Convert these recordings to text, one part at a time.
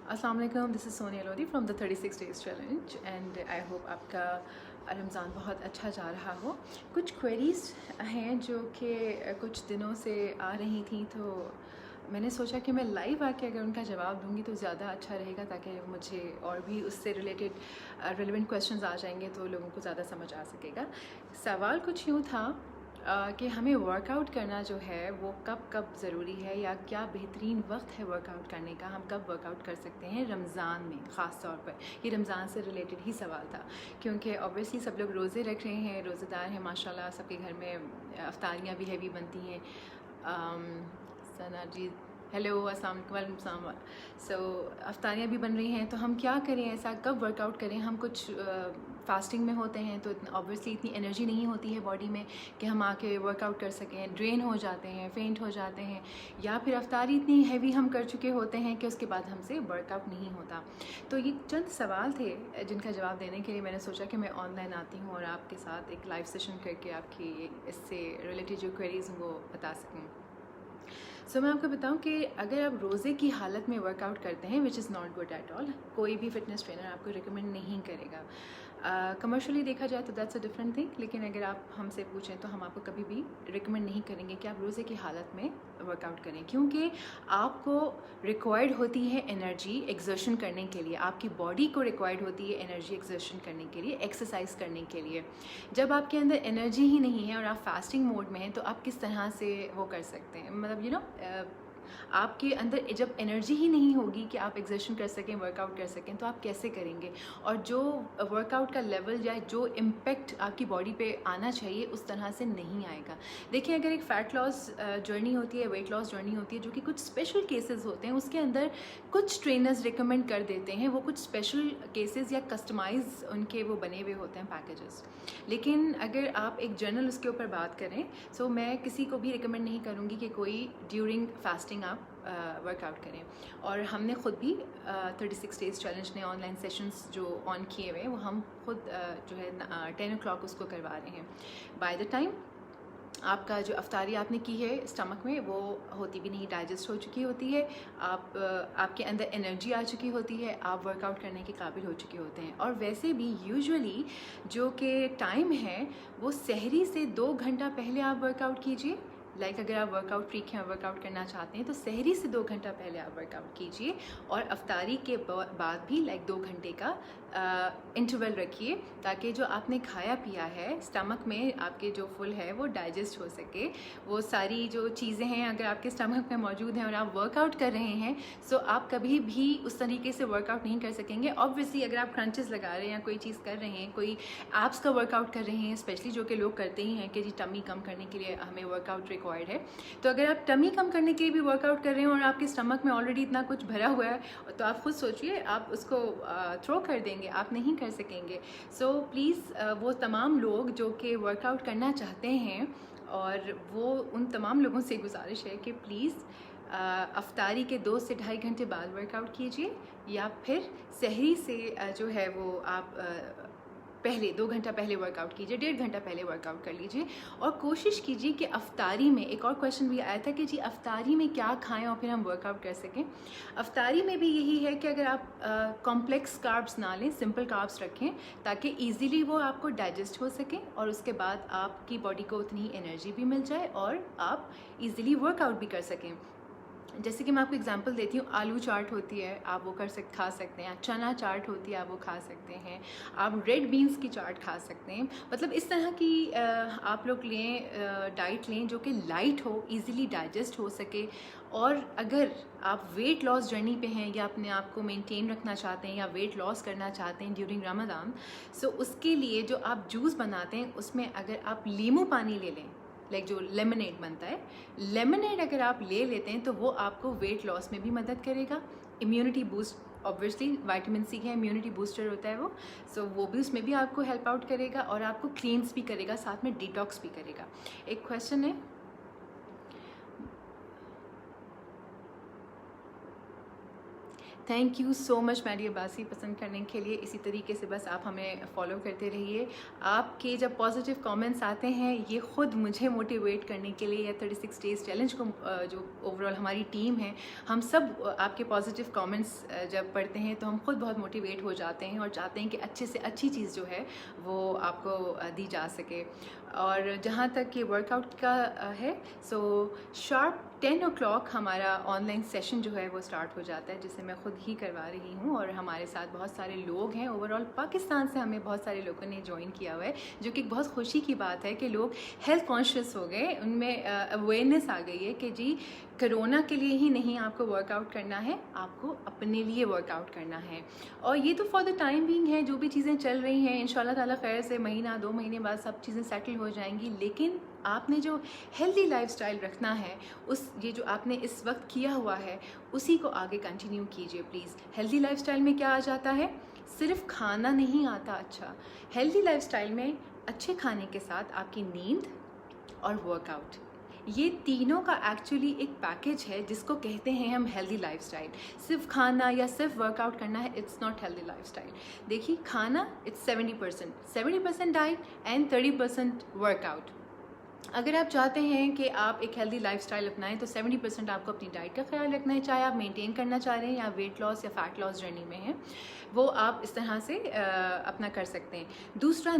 अस्सलाम वालेकुम, this is Sonia Lodhi from the 36 days challenge and I hope आपका रमज़ान बहुत अच्छा जा रहा हो। कुछ क्वेरीज़ हैं जो कि कुछ दिनों से आ रही थी, तो मैंने सोचा कि मैं लाइव आके अगर उनका जवाब दूंगी तो ज़्यादा अच्छा रहेगा, ताकि मुझे और भी उससे रिलेटेड रेलेवेंट क्वेश्चंस आ जाएंगे तो लोगों को ज़्यादा समझ आ सकेगा। सवाल कुछ यूँ था कि हमें वर्कआउट करना जो है वो कब कब ज़रूरी है, या क्या बेहतरीन वक्त है वर्कआउट करने का, हम कब वर्कआउट कर सकते हैं रमज़ान में ख़ास तौर पर। ये रमज़ान से रिलेटेड ही सवाल था, क्योंकि ऑब्वियसली सब लोग रोज़े रख रहे हैं, रोज़ेदार हैं माशाल्लाह, सबके घर में अफ्तारियाँ भी हैवी बनती हैं। सना जी हेलो, अस्सलाम वालेकुम। सो अफ्तारियाँ भी बन रही हैं, तो हम क्या करें, ऐसा कब वर्कआउट करें। हम कुछ फास्टिंग में होते हैं तो ऑब्वियसली इतनी एनर्जी नहीं होती है बॉडी में कि हम आके वर्कआउट कर सकें, ड्रेन हो जाते हैं, फेंट हो जाते हैं, या फिर अफ्तारी इतनी हैवी हम कर चुके होते हैं कि उसके बाद हमसे वर्कआउट नहीं होता। तो ये चंद सवाल थे जिनका जवाब देने के लिए मैंने सोचा कि मैं ऑनलाइन आती हूँ और आपके साथ एक लाइव सेशन करके आपकी इससे रिलेटेड जो क्वेरीज हैं वो बता सकूँ। सो मैं आपको बताऊं कि अगर आप रोज़े की हालत में वर्कआउट करते हैं, which is not good at all, कोई भी फिटनेस ट्रेनर आपको रिकमेंड नहीं करेगा। कमर्शियली देखा जाए तो दैट्स अ डिफरेंट थिंग, लेकिन अगर आप हमसे पूछें तो हम आपको कभी भी रिकमेंड नहीं करेंगे कि आप रोज़े की हालत में वर्कआउट करें, क्योंकि आपको रिक्वायर्ड होती है एनर्जी एक्सर्शन करने के लिए, आपकी बॉडी को रिक्वायर्ड होती है एनर्जी एक्सर्शन करने के लिए, एक्सरसाइज करने के लिए। जब आपके अंदर एनर्जी ही नहीं है और आप फास्टिंग मोड में हैं, तो आप किस तरह से वो कर सकते हैं, मतलब आपके अंदर जब एनर्जी ही नहीं होगी कि आप एक्सर्शन कर सकें, वर्कआउट कर सकें, तो आप कैसे करेंगे। और जो वर्कआउट का लेवल या जो इम्पेक्ट आपकी बॉडी पे आना चाहिए उस तरह से नहीं आएगा। देखिए, अगर एक फ़ैट लॉस जर्नी होती है, वेट लॉस जर्नी होती है, जो कि कुछ स्पेशल केसेस होते हैं, उसके अंदर कुछ ट्रेनर्स रिकमेंड कर देते हैं, वो कुछ स्पेशल केसेस या कस्टमाइज उनके वो बने हुए होते हैं पैकेजेस। लेकिन अगर आप एक जनरल उसके ऊपर बात करें, सो मैं किसी को भी रिकमेंड नहीं करूँगी कि कोई ड्यूरिंग फास्टिंग आप वर्कआउट करें। और हमने ख़ुद भी 36 डेज़ चैलेंज ने ऑनलाइन सेशंस जो ऑन किए हुए हैं, वो हम खुद जो है 10 o'clock उसको करवा रहे हैं। बाय द टाइम आपका जो अफ्तारी आपने की है स्टमक में, वो होती भी नहीं, डाइजेस्ट हो चुकी होती है, आपके अंदर एनर्जी आ चुकी होती है, आप वर्कआउट करने के काबिल हो चुके होते हैं। और वैसे भी यूजुअली जो कि टाइम है वो सहरी से 2 घंटा पहले आप वर्कआउट कीजिए। अगर आप वर्कआउट फ्रीक हैं और वर्कआउट करना चाहते हैं तो सहरी से 2 घंटा पहले आप वर्कआउट कीजिए, और अफ्तारी के बाद भी 2 घंटे का इंटरवल रखिए, ताकि जो आपने खाया पिया है स्टमक में आपके जो फुल है वो डाइजेस्ट हो सके। वो सारी जो चीज़ें हैं अगर आपके स्टमक में मौजूद हैं और आप वर्कआउट कर रहे हैं, सो आप कभी भी उस तरीके से वर्कआउट नहीं कर सकेंगे। ऑब्वियसली अगर आप क्रंचेस लगा रहे हैं या कोई चीज़ कर रहे हैं, कोई एप्स का वर्कआउट कर रहे हैं, स्पेशली जो कि लोग करते ही हैं कि जी टमी कम करने के लिए हमें वर्कआउट रिक्वायर्ड है, तो अगर आप टमी कम करने के लिए भी वर्कआउट कर रहे हैं और आपके स्टमक में ऑलरेडी इतना कुछ भरा हुआ है, तो आप खुद सोचिए, आप उसको थ्रो कर देंगे, आप नहीं कर सकेंगे। सो प्लीज़ वो तमाम लोग जो कि वर्कआउट करना चाहते हैं, और वो उन तमाम लोगों से गुजारिश है कि प्लीज़ अफ्तारी के 2 से ढाई घंटे बाद वर्कआउट कीजिए, या फिर सहरी से जो है वो आप पहले 2 घंटा पहले वर्कआउट कीजिए, 1.5 घंटा पहले वर्कआउट कर लीजिए। और कोशिश कीजिए कि अफ्तारी में, एक और क्वेश्चन भी आया था कि जी अफ्तारी में क्या खाएं और फिर हम वर्कआउट कर सकें। अफ्तारी में भी यही है कि अगर आप कॉम्प्लेक्स कार्ब्स ना लें, सिंपल कार्ब्स रखें, ताकि ईज़िली वो आपको डाइजेस्ट हो सकें और उसके बाद आपकी बॉडी को उतनी एनर्जी भी मिल जाए और आप ईज़िली वर्कआउट भी कर सकें। जैसे कि मैं आपको एग्जांपल देती हूँ, आलू चाट होती है, आप वो खा सकते हैं। चना चाट होती है, आप वो खा सकते हैं। आप रेड बीन्स की चाट खा सकते हैं। मतलब इस तरह की आप लोग लें, डाइट लें जो कि लाइट हो, इजीली डाइजेस्ट हो सके। और अगर आप वेट लॉस जर्नी पे हैं या अपने आप को मेंटेन रखना चाहते हैं या वेट लॉस करना चाहते हैं ड्यूरिंग रमज़ान, सो उसके लिए जो आप जूस बनाते हैं उसमें अगर आप नींबू पानी ले लें, जो लेमनेड बनता है, लेमनेड अगर आप ले लेते हैं तो वो आपको वेट लॉस में भी मदद करेगा। Immunity boost, obviously vitamin C है, इम्यूनिटी बूस्टर होता है वो, सो वो भी उसमें भी आपको हेल्प आउट करेगा और आपको क्लींस भी करेगा, साथ में डिटॉक्स भी करेगा। एक क्वेश्चन है, thank you so much Maddy Abbasi पसंद करने के लिए। इसी तरीके से बस आप हमें फॉलो करते रहिए। आपके जब पॉजिटिव कमेंट्स आते हैं ये ख़ुद मुझे मोटिवेट करने के लिए, या 36 डेज़ चैलेंज को जो ओवरऑल हमारी टीम है, हम सब आपके पॉजिटिव कमेंट्स जब पढ़ते हैं तो हम खुद बहुत मोटिवेट हो जाते हैं और चाहते हैं कि अच्छे से अच्छी चीज़ जो है वो आपको दी जा सके। और जहाँ तक कि वर्कआउट का है, सो शार्प 10 o'clock हमारा ऑनलाइन सेशन जो है वो स्टार्ट हो जाता है, जिसे मैं ख़ुद ही करवा रही हूँ। और हमारे साथ बहुत सारे लोग हैं, ओवरऑल पाकिस्तान से हमें बहुत सारे लोगों ने ज्वाइन किया हुआ है, जो कि बहुत खुशी की बात है कि लोग हेल्थ कॉन्शियस हो गए, उनमें अवेयरनेस आ गई है कि जी कोरोना के लिए ही नहीं आपको वर्कआउट करना है, आपको अपने लिए वर्कआउट करना है। और ये तो फॉर द टाइम बीइंग है, जो भी चीज़ें चल रही हैं इंशाल्लाह ताला खैर से महीना 2 महीने बाद सब चीज़ें सेटल हो जाएंगी। लेकिन आपने जो हेल्दी लाइफस्टाइल रखना है, उस ये जो आपने इस वक्त किया हुआ है उसी को आगे कंटिन्यू कीजिए प्लीज़। हेल्दी लाइफस्टाइल में क्या आ जाता है? सिर्फ खाना नहीं आता अच्छा। हेल्दी लाइफस्टाइल में अच्छे खाने के साथ आपकी नींद और वर्कआउट, ये तीनों का एक्चुअली एक पैकेज है जिसको कहते हैं हम हेल्दी लाइफस्टाइल। सिर्फ खाना या सिर्फ वर्कआउट करना है, इट्स नॉट हेल्दी लाइफस्टाइल। देखिए खाना इट्स 70% डाइट एंड 30% वर्कआउट। अगर आप चाहते हैं कि आप एक हेल्दी लाइफस्टाइल अपनाएं तो 70% आपको अपनी डाइट का ख्याल रखना है, चाहे आप मेंटेन करना चाह रहे हैं या वेट लॉस या फैट लॉस जर्नी में हैं, वो आप इस तरह से अपना कर सकते हैं। दूसरा,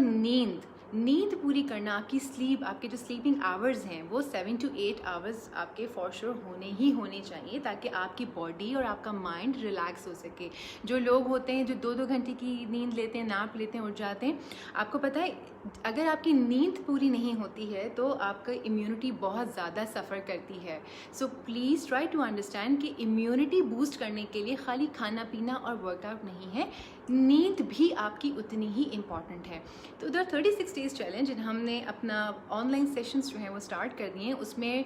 नींद पूरी करना, आपकी स्लीप, आपके जो स्लीपिंग आवर्स हैं वो 7 to 8 आवर्स आपके फॉर श्योर होने चाहिए, ताकि आपकी बॉडी और आपका माइंड रिलैक्स हो सके। जो लोग होते हैं जो 2-2 घंटे की नींद लेते हैं, नैप लेते हैं, उठ जाते हैं, आपको पता है अगर आपकी नींद पूरी नहीं होती है तो आपका इम्यूनिटी बहुत ज़्यादा सफ़र करती है। So please try to understand कि इम्यूनिटी बूस्ट करने के लिए खाली खाना पीना और वर्कआउट नहीं है, नींद भी आपकी उतनी ही इम्पॉर्टेंट है। तो उधर 36 डेज़ चैलेंज हमने अपना ऑनलाइन सेशंस जो हैं वो स्टार्ट कर दिए हैं। उसमें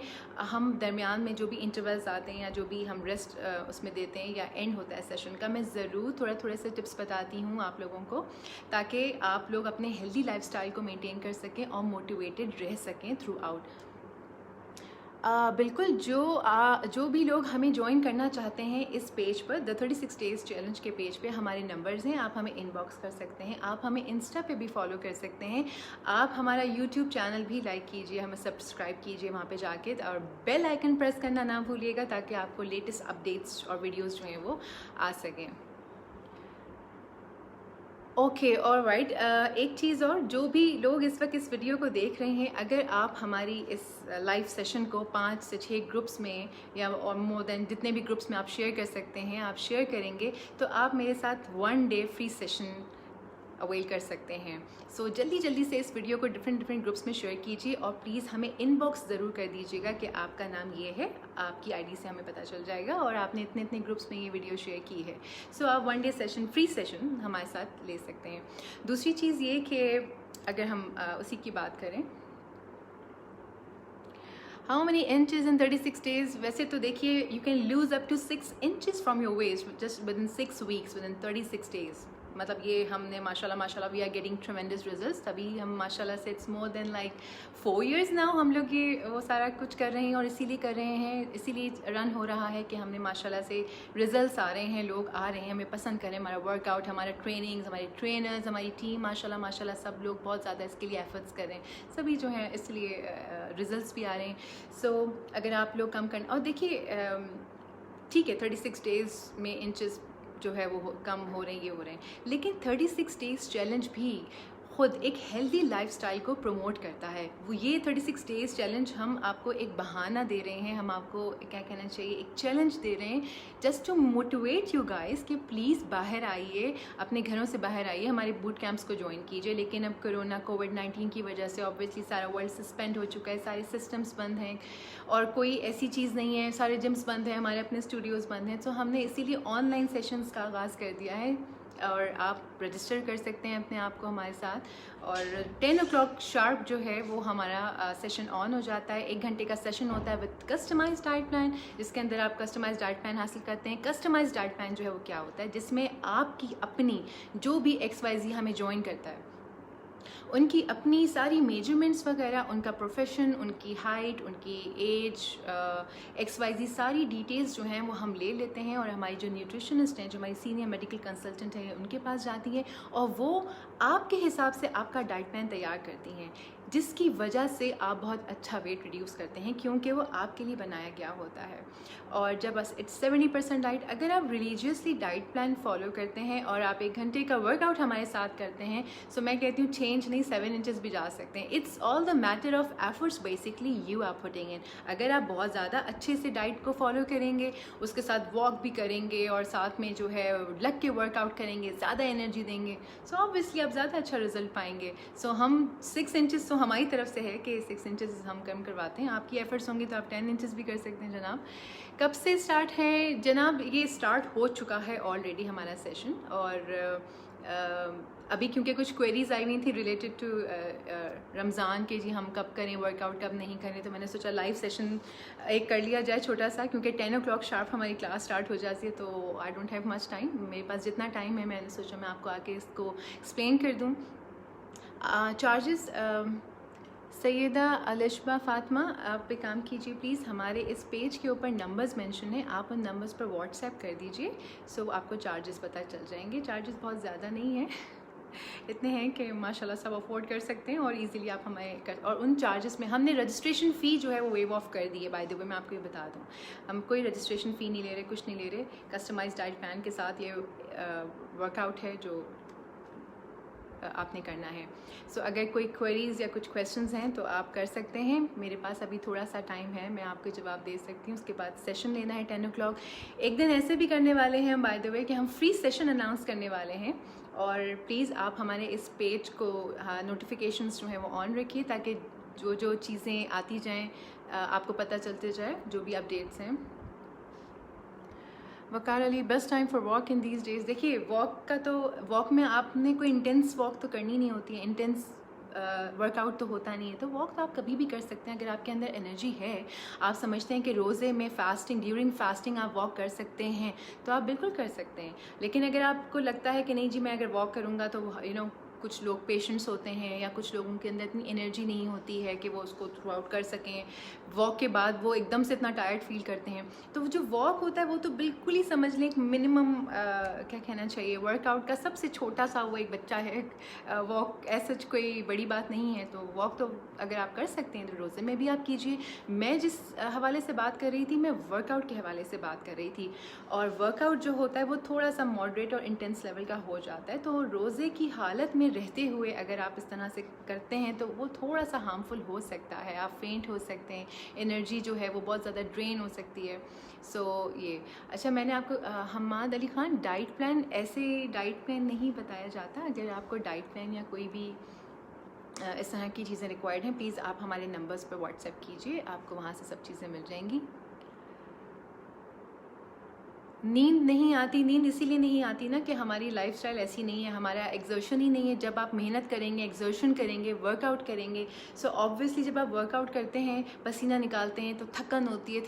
हम दरमियान में जो भी इंटरवल्स आते हैं या जो भी हम रेस्ट उसमें देते हैं या एंड होता है सेशन का, मैं ज़रूर थोड़े से टिप्स बताती हूँ आप लोगों को, ताकि आप लोग अपने हेल्दी लाइफस्टाइल को मेंटेन कर सकें और मोटिवेटेड रह सकें थ्रू आउट। बिल्कुल, जो भी लोग हमें ज्वाइन करना चाहते हैं इस पेज पर, द 36 डेज़ चैलेंज के पेज पे हमारे नंबर्स हैं, आप हमें इनबॉक्स कर सकते हैं, आप हमें इंस्टा पे भी फॉलो कर सकते हैं, आप हमारा यूट्यूब चैनल भी लाइक कीजिए, हमें सब्सक्राइब कीजिए वहाँ पे जाके, और बेल आइकन प्रेस करना ना भूलिएगा ताकि आपको लेटेस्ट अपडेट्स और वीडियोज़ जो हैं वो आ सकें। ओके, ऑलराइट, एक चीज़ और, जो भी लोग इस वक्त इस वीडियो को देख रहे हैं, अगर आप हमारी इस लाइव सेशन को 5 से 6 ग्रुप्स में या और मोर देन जितने भी ग्रुप्स में आप शेयर कर सकते हैं, आप शेयर करेंगे तो आप मेरे साथ 1 डे फ्री सेशन अवेल कर सकते हैं। सो जल्दी से इस वीडियो को डिफरेंट ग्रुप्स में शेयर कीजिए और प्लीज़ हमें इनबॉक्स ज़रूर कर दीजिएगा कि आपका नाम ये है, आपकी आईडी से हमें पता चल जाएगा और आपने इतने ग्रुप्स में ये वीडियो शेयर की है। सो आप 1 डे सेशन, फ्री सेशन हमारे साथ ले सकते हैं। दूसरी चीज़ ये कि अगर हम उसी की बात करें, how many inches in 36 days, वैसे तो देखिए you can lose up to 6 inches from your waist just within 6 weeks, within 36 days. मतलब ये हमने माशाल्लाह we are getting tremendous results. तभी हम माशाल्लाह से it's more than like 4 years now हम लोग ये वो सारा कुछ कर रहे हैं, और इसीलिए कर रहे हैं, इसीलिए रन हो रहा है कि हमने माशाल्लाह से रिजल्ट्स आ रहे हैं, लोग आ रहे हैं, हमें पसंद करें हमारा वर्कआउट, हमारा ट्रेनिंग्स, हमारे ट्रेनर्स, हमारी टीम माशाल्लाह सब लोग बहुत ज़्यादा इसके लिए एफर्ट्स कर रहे हैं, सभी जो हैं, इसलिए रिजल्ट्स भी आ रहे हैं। सो अगर आप लोग कम करना, और देखिए ठीक है 36 डेज़ में इंचेस जो है वो कम हो रहे हैं, ये हो रहे हैं, लेकिन 36 डेज़ चैलेंज भी खुद एक हेल्दी लाइफस्टाइल को प्रमोट करता है। वो ये 36 डेज़ चैलेंज हम आपको एक बहाना दे रहे हैं, हम आपको क्या कहना चाहिए, एक चैलेंज दे रहे हैं just to motivate you guys कि प्लीज़ बाहर आइए, अपने घरों से बाहर आइए, हमारे बूट कैंप्स को ज्वाइन कीजिए। लेकिन अब कोरोना कोविड-19 की वजह से ऑब्वियसली सारा वर्ल्ड सस्पेंड हो चुका है, सारे सिस्टम्स बंद हैं और कोई ऐसी चीज़ नहीं है, सारे जिम्स बंद हैं, हमारे अपने स्टूडियोज़ बंद हैं। तो हमने इसीलिए ऑनलाइन सेशंस का आगाज़ कर दिया है और आप रजिस्टर कर सकते हैं अपने आप को हमारे साथ। और 10 o'clock शार्प जो है वो हमारा सेशन ऑन हो जाता है। 1 घंटे का सेशन होता है विद कस्टमाइज्ड डाइट प्लान, जिसके अंदर आप कस्टमाइज्ड डाइट प्लान हासिल करते हैं। कस्टमाइज्ड डाइट प्लान जो है वो क्या होता है, जिसमें आपकी अपनी जो भी XYZ हमें ज्वाइन करता है, उनकी अपनी सारी मेजरमेंट्स वगैरह, उनका प्रोफेशन, उनकी हाइट, उनकी एज, XYZ सारी डिटेल्स जो हैं वो हम ले लेते हैं और हमारी जो न्यूट्रिशनिस्ट हैं, जो हमारी सीनियर मेडिकल कंसल्टेंट है, उनके पास जाती है और वो आपके हिसाब से आपका डाइट प्लान तैयार करती हैं, जिसकी वजह से आप बहुत अच्छा वेट रिड्यूस करते हैं क्योंकि वो आपके लिए बनाया गया होता है। और जब बस इट्स 70% डाइट, अगर आप रिलीजियसली डाइट प्लान फॉलो करते हैं और आप 1 घंटे का वर्कआउट हमारे साथ करते हैं, सो मैं कहती हूँ चेंज नहीं 7 इंचेस भी जा सकते हैं। It's all the matter of efforts basically you are putting in. अगर आप बहुत ज़्यादा अच्छे से डाइट को फॉलो करेंगे, उसके साथ वॉक भी करेंगे और साथ में जो है लग के वर्कआउट करेंगे, ज़्यादा एनर्जी देंगे, सो ऑब्वियसली आप ज़्यादा अच्छा रिजल्ट पाएंगे। सो हम 6 इंचेस तो हमारी तरफ से है कि 6 इंचेस हम कम करवाते हैं। आपकी एफर्ट्स होंगी तो आप 10 इंचेस भी कर सकते हैं जनाब। कब से स्टार्ट है जनाब? ये स्टार्ट हो चुका है ऑलरेडी हमारा सेशन, और अभी क्योंकि कुछ क्वेरीज आई हुई थी रिलेटेड टू रमज़ान के, जी हम कब करें वर्कआउट, कब नहीं करें, तो मैंने सोचा लाइव सेशन एक कर लिया जाए छोटा सा, क्योंकि 10 o'clock शार्प हमारी क्लास स्टार्ट हो जाती है। तो I don't have much time, मेरे पास जितना टाइम है मैंने सोचा मैं आपको आके इसको एक्सप्लेन कर दूँ। चार्जेस सैयदा अलिशबा फ़ातिमा, आप पे काम कीजिए प्लीज़, हमारे इस पेज के ऊपर नंबर्स मेंशन है, आप उन नंबर्स पर व्हाट्सएप कर दीजिए, सो आपको चार्जेस पता चल जाएंगे। चार्जेस बहुत ज़्यादा नहीं है इतने हैं कि माशाल्लाह सब अफोर्ड कर सकते हैं और इजीली आप हमें कर, और उन चार्जेस में हमने रजिस्ट्रेशन फ़ी जो है वो वेव ऑफ कर दी है। बाय द वे मैं आपको ये बता दूँ, हम कोई रजिस्ट्रेशन फ़ी नहीं ले रहे, कुछ नहीं ले रहे। कस्टमाइज्ड डाइट प्लान के साथ ये वर्कआउट है जो आपने करना है। सो अगर कोई क्वेरीज़ या कुछ क्वेश्चंस हैं तो आप कर सकते हैं। मेरे पास अभी थोड़ा सा टाइम है, मैं आपको जवाब दे सकती हूँ। उसके बाद सेशन लेना है 10 o'clock। एक दिन ऐसे भी करने वाले हैं बाय द वे कि हम फ्री सेशन अनाउंस करने वाले हैं, और प्लीज़ आप हमारे इस पेज को नोटिफिकेशंस जो हैं वो ऑन रखिए, ताकि जो जो चीज़ें आती जाएँ आपको पता चलते जाए, जो भी अपडेट्स हैं। Waqar Ali, best time for walk in these days. देखिए वॉक का तो, वॉक में आपने कोई इंटेंस वॉक तो करनी नहीं होती है, इंटेंस वर्कआउट तो होता नहीं है, तो वॉक तो आप कभी भी कर सकते हैं। अगर आपके अंदर एनर्जी है, आप समझते हैं कि रोज़े में फास्टिंग, ड्यूरिंग फास्टिंग आप वॉक कर सकते हैं, तो आप बिल्कुल कर सकते हैं। लेकिन अगर आपको लगता है कि नहीं जी मैं अगर वॉक करूँगा तो कुछ लोग पेशेंट्स होते हैं या कुछ लोगों के अंदर इतनी एनर्जी नहीं होती है कि वो उसको थ्रू आउट कर सकें, वॉक के बाद वो एकदम से इतना टायर्ड फील करते हैं, तो जो वॉक होता है वो तो बिल्कुल ही समझ लें एक मिनिमम क्या कहना चाहिए, वर्कआउट का सबसे छोटा सा वो एक बच्चा है। वॉक ऐसा कोई बड़ी बात नहीं है, तो वॉक तो अगर आप कर सकते हैं तो रोज़े में भी आप कीजिए। मैं जिस हवाले से बात कर रही थी, मैं वर्कआउट के हवाले से बात कर रही थी, और वर्कआउट जो होता है वो थोड़ा सा मॉडरेट और इंटेंस लेवल का हो जाता है। तो रोज़े की हालत में रहते हुए अगर आप इस तरह से करते हैं तो वो थोड़ा सा हार्मफुल हो सकता है, आप फेंट हो सकते हैं, एनर्जी जो है वो बहुत ज़्यादा ड्रेन हो सकती है। सो ये अच्छा, मैंने आपको हम्माद अली ख़ान, डाइट प्लान ऐसे डाइट प्लान नहीं बताया जाता। अगर आपको डाइट प्लान या कोई भी इस तरह की चीज़ें रिक्वायर्ड हैं, प्लीज़ आप हमारे नंबर्स पर व्हाट्सएप कीजिए, आपको वहाँ से सब चीज़ें मिल जाएंगी। नींद नहीं आती, नींद इसीलिए नहीं आती ना कि हमारी लाइफस्टाइल ऐसी नहीं है, हमारा एक्सर्शन ही नहीं है। जब आप मेहनत करेंगे, एक्सर्शन करेंगे, वर्कआउट करेंगे, सो ऑब्वियसली जब आप वर्कआउट करते हैं, पसीना निकालते हैं, तो थकन होती है,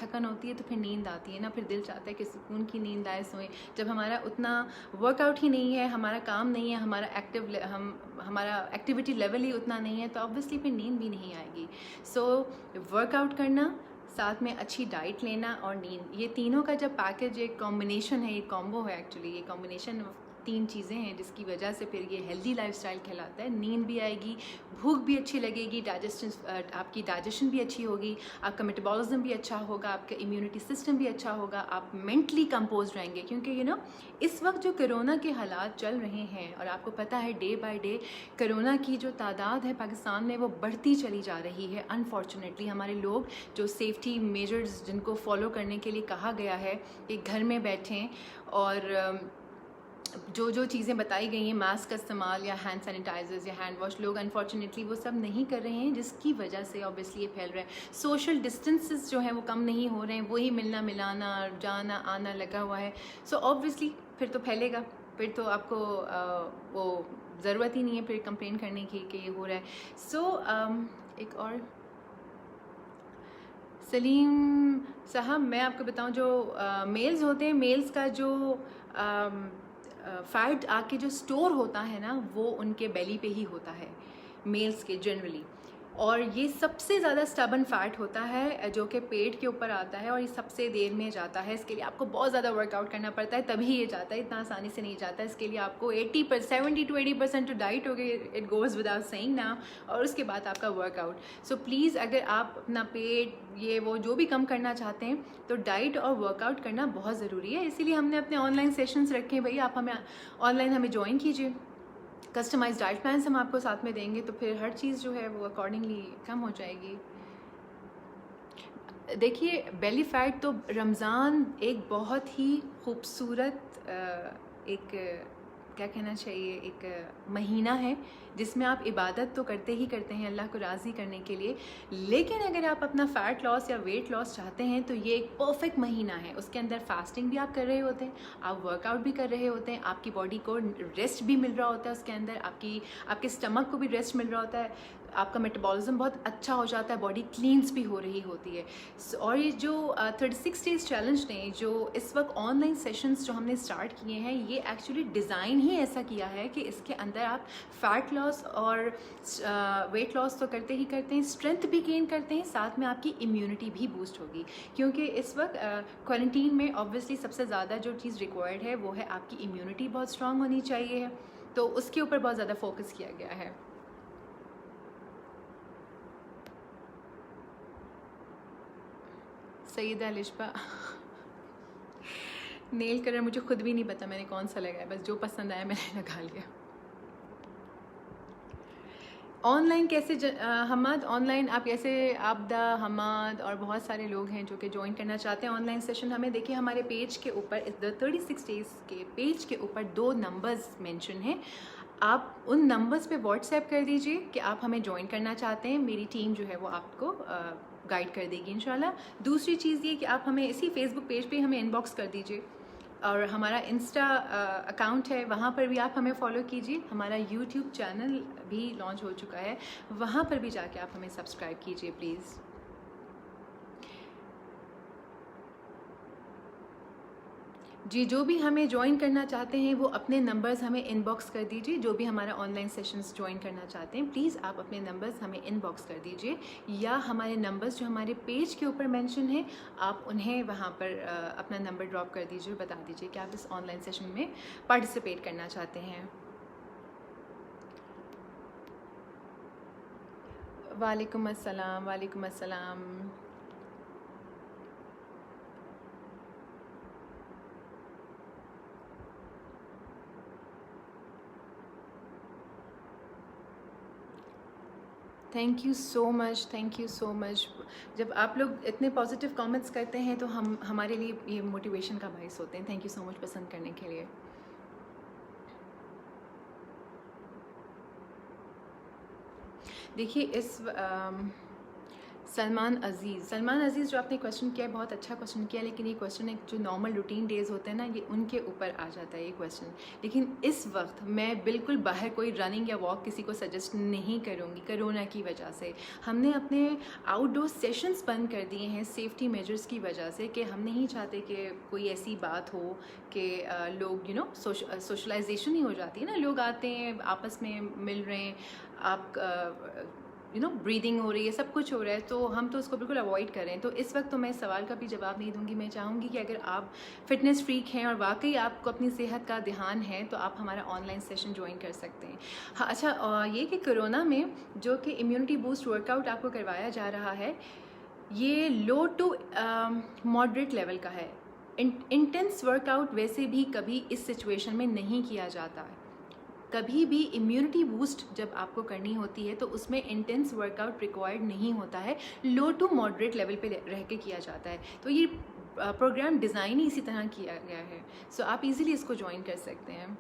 तो फिर नींद आती है ना, फिर दिल चाहता है कि सुकून की नींद आए, सोएं। जब हमारा उतना वर्कआउट ही नहीं है, हमारा काम नहीं है, हमारा एक्टिविटी लेवल ही उतना नहीं है, तो ऑब्वियसली फिर नींद भी नहीं आएगी। सो वर्कआउट करना, साथ में अच्छी डाइट लेना और नींद, ये तीनों का जब पैकेज, एक कॉम्बिनेशन है, ये कॉम्बो है एक्चुअली, ये कॉम्बिनेशन 3 चीज़ें हैं जिसकी वजह से फिर ये हेल्दी लाइफस्टाइल कहलाता है। नींद भी आएगी, भूख भी अच्छी लगेगी, आपकी डाइजेशन भी अच्छी होगी, आपका मेटाबॉलिज्म भी अच्छा होगा, आपका इम्यूनिटी सिस्टम भी अच्छा होगा, आप मेंटली कंपोज रहेंगे। क्योंकि इस वक्त जो कोरोना के हालात चल रहे हैं, और आपको पता है डे बाय डे कोरोना की जो तादाद है पाकिस्तान में वो बढ़ती चली जा रही है। अनफॉर्चुनेटली हमारे लोग जो सेफ्टी मेजर्स जिनको फॉलो करने के लिए कहा गया है कि घर में बैठें, और जो जो चीज़ें बताई गई हैं, मास्क का इस्तेमाल या हैंड सैनिटाइजर्स या हैंड वॉश, लोग अनफॉर्चुनेटली वो सब नहीं कर रहे हैं, जिसकी वजह से ऑब्वियसली ये फैल रहा है। सोशल डिस्टेंसेस जो हैं वो कम नहीं हो रहे हैं, वही मिलना मिलाना, जाना आना लगा हुआ है। सो ऑब्वियसली फिर तो फैलेगा, फिर तो आपको वो ज़रूरत ही नहीं है फिर कंप्लेन करने की कि ये हो रहा है। सो एक और सलीम साहब, मैं आपको बताऊं, जो मेल्स होते हैं, मेल्स का जो फैट आके जो स्टोर होता है ना, वो उनके बेली पे ही होता है। मेल्स के जनरली। और ये सबसे ज़्यादा स्टबन फैट होता है जो कि पेट के ऊपर आता है और ये सबसे देर में जाता है। इसके लिए आपको बहुत ज़्यादा वर्कआउट करना पड़ता है तभी ये जाता है, इतना आसानी से नहीं जाता। इसके लिए आपको 70 to 80% तो डाइट हो गई, इट गोज़ विदाउट सेइंग ना, और उसके बाद आपका वर्कआउट। सो प्लीज़ अगर आप अपना पेट ये वो जो भी कम करना चाहते हैं तो डाइट और वर्कआउट करना बहुत ज़रूरी है। इसीलिए हमने अपने ऑनलाइन सेशंस रखे हैं। भाई आप हमें ऑनलाइन हमें ज्वाइन कीजिए, कस्टमाइज डाइट प्लान्स हम आपको साथ में देंगे, तो फिर हर चीज़ जो है वो अकॉर्डिंगली कम हो जाएगी। देखिए बेली फैट तो रमज़ान एक बहुत ही खूबसूरत एक क्या कहना चाहिए एक महीना है जिसमें आप इबादत तो करते ही करते हैं अल्लाह को राज़ी करने के लिए, लेकिन अगर आप अपना फ़ैट लॉस या वेट लॉस चाहते हैं तो ये एक परफेक्ट महीना है। उसके अंदर फास्टिंग भी आप कर रहे होते हैं, आप वर्कआउट भी कर रहे होते हैं, आपकी बॉडी को रेस्ट भी मिल रहा होता है, उसके अंदर आपके स्टमक को भी रेस्ट मिल रहा होता है, आपका मेटाबॉलिज्म बहुत अच्छा हो जाता है, बॉडी क्लींस भी हो रही होती है। और ये जो 36 डेज़ चैलेंज ने जो इस वक्त ऑनलाइन सेशंस जो हमने स्टार्ट किए हैं, ये एक्चुअली डिज़ाइन ही ऐसा किया है कि इसके अंदर आप फैट लॉस और वेट लॉस तो करते ही करते हैं, स्ट्रेंथ भी गेन करते हैं, साथ में आपकी इम्यूनिटी भी बूस्ट होगी। क्योंकि इस वक्त क्वारंटीन में ऑब्वियसली सबसे ज़्यादा जो चीज़ रिक्वायर्ड है वो है आपकी इम्यूनिटी बहुत स्ट्रांग होनी चाहिए, तो उसके ऊपर बहुत ज़्यादा फोकस किया गया है। सईदा लिशबा नेल कलर मुझे खुद भी नहीं पता मैंने कौन सा लगाया, बस जो पसंद आया मैंने लगा लिया। ऑनलाइन कैसे हमाद ऑनलाइन आप कैसे आबदा हमाद और बहुत सारे लोग हैं जो कि ज्वाइन करना चाहते हैं ऑनलाइन सेशन हमें। देखिए हमारे पेज के ऊपर द 36 डेज़ के पेज के ऊपर 2 नंबर्स मेंशन हैं, आप उन नंबर्स पे व्हाट्सएप कर दीजिए कि आप हमें ज्वाइन करना चाहते हैं, मेरी टीम जो है वो आपको गाइड कर देगी इंशाल्लाह। दूसरी चीज़ ये कि आप हमें इसी फेसबुक पेज पे हमें इनबॉक्स कर दीजिए, और हमारा इंस्टा अकाउंट है वहाँ पर भी आप हमें फॉलो कीजिए, हमारा यूट्यूब चैनल भी लॉन्च हो चुका है, वहाँ पर भी जाके आप हमें सब्सक्राइब कीजिए प्लीज़। जी जो भी हमें ज्वाइन करना चाहते हैं वो अपने नंबर्स हमें इनबॉक्स कर दीजिए, जो भी हमारा ऑनलाइन सेशंस ज्वाइन करना चाहते हैं प्लीज़ आप अपने नंबर्स हमें इनबॉक्स कर दीजिए, या हमारे नंबर्स जो हमारे पेज के ऊपर मेंशन है आप उन्हें वहाँ पर अपना नंबर ड्रॉप कर दीजिए और बता दीजिए कि आप इस ऑनलाइन सेशन में पार्टिसिपेट करना चाहते हैं। वालेकुम अस्सलाम, वालेकुम अस्सलाम। Thank you so much, thank you so much. जब आप लोग इतने पॉजिटिव कमेंट्स करते हैं तो हमारे लिए ये मोटिवेशन का बाइस होते हैं। थैंक यू सो मच पसंद करने के लिए। देखिए इस सलमान अज़ीज़ जो आपने क्वेश्चन किया है बहुत अच्छा क्वेश्चन किया, लेकिन ये क्वेश्चन एक जो नॉर्मल रूटीन डेज़ होते हैं ना ये उनके ऊपर आ जाता है ये क्वेश्चन। लेकिन इस वक्त मैं बिल्कुल बाहर कोई रनिंग या वॉक किसी को सजेस्ट नहीं करूँगी कोरोना की वजह से। हमने अपने आउटडोर सेशंस बंद कर दिए हैं सेफ्टी मेजर्स की वजह से, कि हम नहीं चाहते कि कोई ऐसी बात हो कि लोग सोशलाइजेशन ही हो जाती है ना, लोग आते हैं आपस में मिल रहे हैं, आप ब्रीदिंग हो रही है, सब कुछ हो रहा है, तो हम तो उसको बिल्कुल अवॉइड करें। तो इस वक्त तो मैं सवाल का भी जवाब नहीं दूंगी। मैं चाहूँगी कि अगर आप फिटनेस फ्रीक हैं और वाकई आपको अपनी सेहत का ध्यान है तो आप हमारा ऑनलाइन सेशन ज्वाइन कर सकते हैं। हाँ अच्छा, ये कि कोरोना में जो कि इम्यूनिटी बूस्ट वर्कआउट आपको करवाया जा रहा है ये लो टू मॉडरेट लेवल का है। इंटेंस वर्कआउट वैसे भी कभी इस सिचुएशन में नहीं किया जाता है। कभी भी इम्यूनिटी बूस्ट जब आपको करनी होती है तो उसमें इंटेंस वर्कआउट रिक्वायर्ड नहीं होता है, लो टू मॉडरेट लेवल पे रह के किया जाता है। तो ये प्रोग्राम डिज़ाइन ही इसी तरह किया गया है, सो आप इजीली इसको ज्वाइन कर सकते हैं।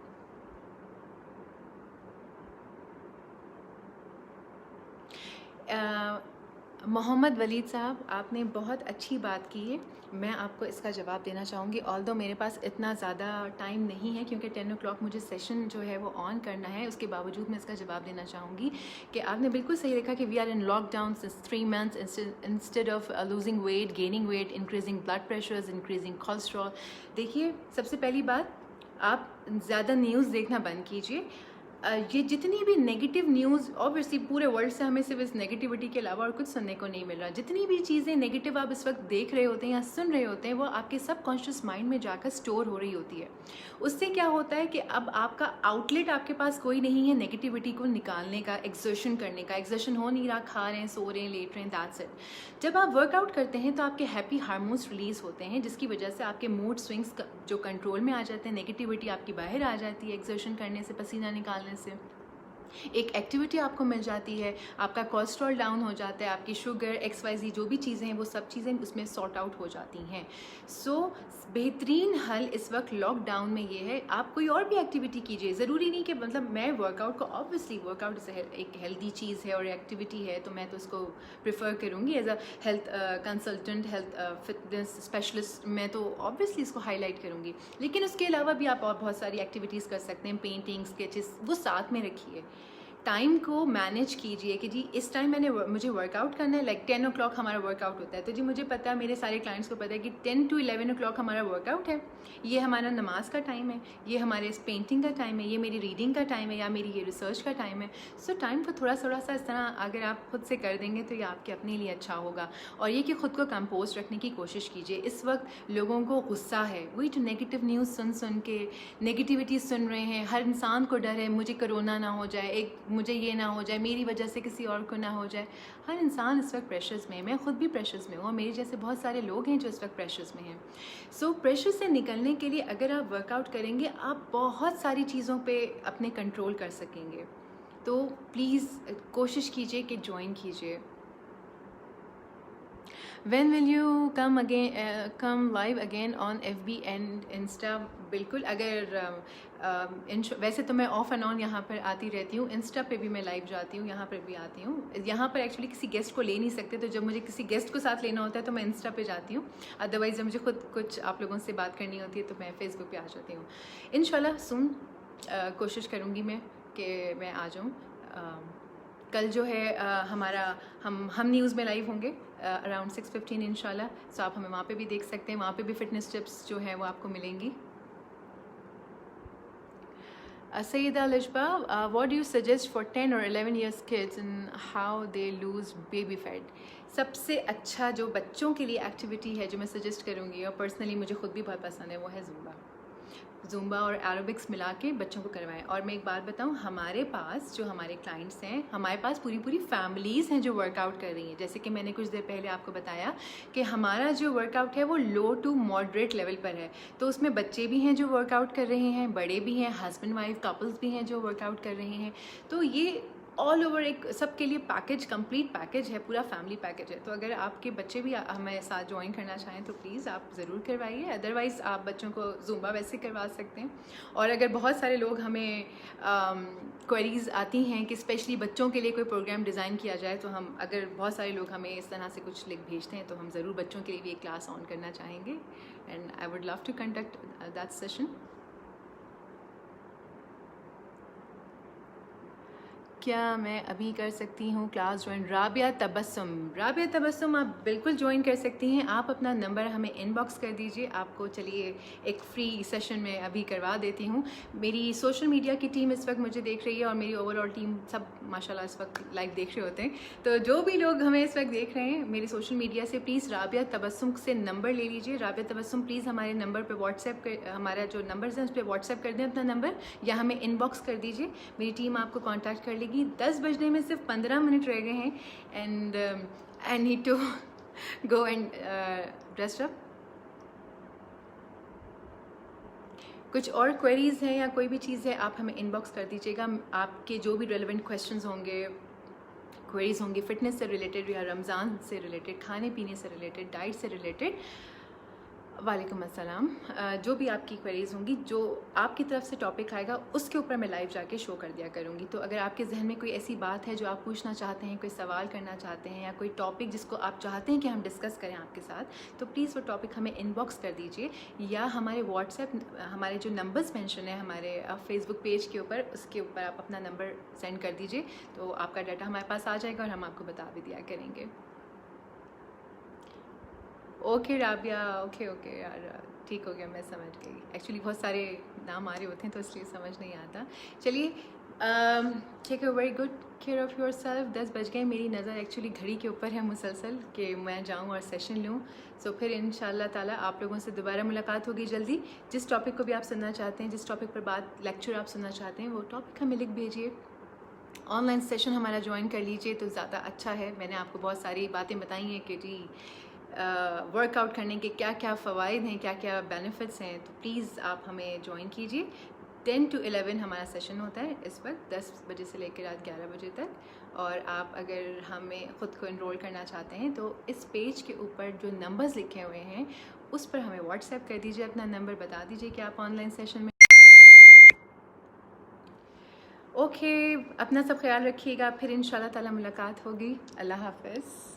मोहम्मद वलीद साहब आपने बहुत अच्छी बात की है, मैं आपको इसका जवाब देना चाहूँगी। ऑल्दो मेरे पास इतना ज़्यादा टाइम नहीं है क्योंकि 10 o'clock मुझे सेशन जो है वो ऑन करना है, उसके बावजूद मैं इसका जवाब देना चाहूँगी कि आपने बिल्कुल सही लिखा कि we are in lockdown since 3 months instead of losing weight, gaining weight, increasing blood pressures, increasing cholesterol. देखिए सबसे पहली बात, आप ज़्यादा न्यूज़ देखना बंद कीजिए। ये जितनी भी नेगेटिव न्यूज़, ऑब्वियसली पूरे वर्ल्ड से हमें सिर्फ इस नेगेटिविटी के अलावा और कुछ सुनने को नहीं मिल रहा। जितनी भी चीज़ें नेगेटिव आप इस वक्त देख रहे होते हैं या सुन रहे होते हैं, वो आपके सबकॉन्शियस माइंड में जाकर स्टोर हो रही होती है। उससे क्या होता है कि अब आपका आउटलेट आपके पास कोई नहीं है नेगेटिविटी को निकालने का, एक्सर्शन करने का। एक्सर्शन हो नहीं रहा, खा रहे हैं, सो रहे हैं, लेट रहे हैं, दैट्स इट। जब आप वर्कआउट करते हैं तो आपके हैप्पी हार्मोन्स रिलीज होते हैं, जिसकी वजह से आपके मूड स्विंग्स जो कंट्रोल में आ जाते हैं, नेगेटिविटी आपकी बाहर आ जाती है एक्सर्शन करने से, पसीना निकालने से। एक एक्टिविटी आपको मिल जाती है, आपका कोलेस्ट्रॉल डाउन हो जाता है, आपकी शुगर XYZ जो भी चीज़ें हैं वो सब चीज़ें उसमें सॉर्ट आउट हो जाती हैं। सो बेहतरीन हल इस वक्त लॉकडाउन में ये है, आप कोई और भी एक्टिविटी कीजिए। ज़रूरी नहीं कि मतलब मैं वर्कआउट को, ऑब्वियसली वर्कआउट एक हेल्दी चीज़ है और एक्टिविटी है, तो मैं तो उसको प्रेफर करूँगी as a health consultant, health fitness specialist. मैं तो ऑब्वियसली इसको हाईलाइट करूँगी, लेकिन उसके अलावा भी आप और बहुत सारी एक्टिविटीज़ कर सकते हैं। पेंटिंग, स्केचेस, वो साथ में रखिए। टाइम को मैनेज कीजिए कि जी इस टाइम मुझे वर्कआउट करना है। लाइक 10 o'clock हमारा वर्कआउट होता है, तो जी मुझे पता है, मेरे सारे क्लाइंट्स को पता है कि 10 to 11 o'clock हमारा वर्कआउट है। ये हमारा नमाज का टाइम है, ये हमारे पेंटिंग का टाइम है, ये मेरी रीडिंग का टाइम है, या मेरी ये रिसर्च का टाइम है। सो टाइम को थोड़ा सा इस तरह अगर आप खुद से कर देंगे तो ये आपके अपने लिए अच्छा होगा। और ये कि खुद को कंपोज रखने की कोशिश कीजिए। इस वक्त लोगों को गुस्सा है, वही तो नेगेटिव न्यूज़ सुन के नेगेटिविटी सुन रहे हैं। हर इंसान को डर है, मुझे कोरोना ना हो जाए, मुझे ये ना हो जाए, मेरी वजह से किसी और को ना हो जाए। हर इंसान इस वक्त प्रेशर्स में है, मैं खुद भी प्रेशर्स में हूँ, और मेरे जैसे बहुत सारे लोग हैं जो इस वक्त प्रेशर्स में हैं। सो प्रेशर से निकलने के लिए अगर आप वर्कआउट करेंगे, आप बहुत सारी चीज़ों पे अपने कंट्रोल कर सकेंगे। तो प्लीज़ कोशिश कीजिए कि ज्वाइन कीजिए। When will you come live again on FB and Insta? बिल्कुल, अगर वैसे तो मैं ऑफ एंड ऑन यहाँ पर आती रहती हूँ, इंस्टा पे भी मैं लाइव जाती हूँ, यहाँ पर भी आती हूँ। यहाँ पर एक्चुअली किसी गेस्ट को ले नहीं सकते, तो जब मुझे किसी गेस्ट को साथ लेना होता है तो मैं इंस्टा पे जाती हूँ। अदरवाइज़ जब मुझे खुद कुछ आप लोगों से बात करनी होती है तो मैं फेसबुक पे आ जाती हूँ। इंशाल्लाह सुन कोशिश करूँगी मैं कि मैं आ जाऊँ। कल जो है हमारा हम न्यूज़ में लाइव होंगे अराउंड 6:15 इंशाल्लाह। सो आप हमें वहाँ पे भी देख सकते हैं, वहाँ पे भी फ़िटनेस टिप्स जो है वो आपको मिलेंगी। Sayyida Lishba, what do you suggest for 10 or 11 years kids and how they lose baby fat? सबसे अच्छा जो बच्चों के लिए एक्टिविटी है जो मैं सजेस्ट करूँगी, और पर्सनली मुझे खुद भी बहुत पसंद है, वो है ज़ुम्बा और एरोबिक्स मिला के बच्चों को करवाएं। और मैं एक बात बताऊं, हमारे पास जो हमारे क्लाइंट्स हैं, हमारे पास पूरी फैमिलीज़ हैं जो वर्कआउट कर रही हैं। जैसे कि मैंने कुछ देर पहले आपको बताया कि हमारा जो वर्कआउट है वो लो टू मॉडरेट लेवल पर है, तो उसमें बच्चे भी हैं जो वर्कआउट कर रहे हैं, बड़े भी हैं, हस्बैंड वाइफ कपल्स भी हैं जो वर्कआउट कर रहे हैं। तो ये ऑल ओवर एक सबके लिए पैकेज, कंप्लीट पैकेज है, पूरा फैमिली पैकेज है। तो अगर आपके बच्चे भी हमें साथ ज्वाइन करना चाहें तो प्लीज़ आप ज़रूर करवाइए। अदरवाइज़ आप बच्चों को ज़ुम्बा वैसे करवा सकते हैं। और अगर बहुत सारे लोग हमें क्वेरीज़ आती हैं कि स्पेशली बच्चों के लिए कोई प्रोग्राम डिज़ाइन किया जाए, तो हम, अगर बहुत सारे लोग हमें इस तरह से कुछ लिख भेजते हैं तो हम ज़रूर बच्चों के लिए भी एक क्लास ऑन करना चाहेंगे, and I would love to conduct that session. क्या मैं अभी कर सकती हूँ क्लास ज्वाइन? राबिया तबस्सुम आप बिल्कुल ज्वाइन कर सकती हैं। आप अपना नंबर हमें इनबॉक्स कर दीजिए, आपको चलिए एक फ्री सेशन में अभी करवा देती हूँ। मेरी सोशल मीडिया की टीम इस वक्त मुझे देख रही है, और मेरी ओवरऑल टीम सब माशाल्लाह इस वक्त लाइव देख रहे होते हैं। तो जो भी लोग हमें इस वक्त देख रहे हैं मेरी सोशल मीडिया से, प्लीज़ राबिया तबस्सुम से नंबर ले लीजिए। राबिया तबस्सुम प्लीज़ हमारे नंबर पर व्हाट्सएप कर, हमारा जो नंबर्स हैं उस पर व्हाट्सएप कर दें अपना नंबर, या हमें इनबॉक्स कर दीजिए। मेरी टीम आपको कॉन्टैक्ट कर लेगी। 10 बजने में सिर्फ 15 मिनट रह गए हैं, and I need to go and dress up. कुछ और क्वेरीज़ हैं या कोई भी चीज़ है आप हमें इनबॉक्स कर दीजिएगा। आपके जो भी रेलेवेंट क्वेश्चंस होंगे, क्वेरीज होंगी, फिटनेस से रिलेटेड या रमज़ान से रिलेटेड, खाने पीने से रिलेटेड, डाइट से रिलेटेड, वालेकुम अस्सलाम, जो भी आपकी क्वेरीज़ होंगी, जो आपकी तरफ से टॉपिक आएगा उसके ऊपर मैं लाइव जाके शो कर दिया करूँगी। तो अगर आपके जहन में कोई ऐसी बात है जो आप पूछना चाहते हैं, कोई सवाल करना चाहते हैं, या कोई टॉपिक जिसको आप चाहते हैं कि हम डिस्कस करें आपके साथ, तो प्लीज़ वो टॉपिक हमें इनबॉक्स कर दीजिए, या हमारे व्हाट्सएप, हमारे जो नंबर्स मेंशन है हमारे फेसबुक पेज के ऊपर, उसके ऊपर आप अपना नंबर सेंड कर दीजिए, तो आपका डाटा हमारे पास आ जाएगा और हम आपको बता भी दिया करेंगे। ओके राबिया, ओके यार, ठीक हो गया, मैं समझ गई। एक्चुअली बहुत सारे नाम आ रहे होते हैं तो इसलिए समझ नहीं आता। चलिए take a very good care of yourself. 10 बज गए, मेरी नज़र एक्चुअली घड़ी के ऊपर है मुसलसल कि मैं जाऊँ और सेशन लूँ। सो फिर इंशाल्लाह ताला आप लोगों से दोबारा मुलाकात होगी जल्दी। जिस टॉपिक को भी आप सुनना चाहते हैं, जिस टॉपिक पर बात लेक्चर आप सुनना चाहते हैं, वो टॉपिक हमें लिख भेजिए। ऑनलाइन सेशन हमारा ज्वाइन कर लीजिए तो ज़्यादा अच्छा है। मैंने आपको बहुत सारी बातें बताई हैं कि जी वर्कआउट करने के क्या क्या फ़वाइद हैं, क्या क्या बेनिफिट्स हैं, तो प्लीज़ आप हमें ज्वाइन कीजिए। 10 to 11 हमारा सेशन होता है इस वक्त, 10 बजे से लेकर रात 11 बजे तक। और आप अगर हमें ख़ुद को इनरोल करना चाहते हैं तो इस पेज के ऊपर जो नंबर्स लिखे हुए हैं उस पर हमें व्हाट्सएप कर दीजिए, अपना नंबर बता दीजिए कि आप ऑनलाइन सेशन में। ओके, अपना सब ख्याल रखिएगा, फिर इंशाल्लाह ताला मुलाकात होगी। अल्लाह हाफ़िज़।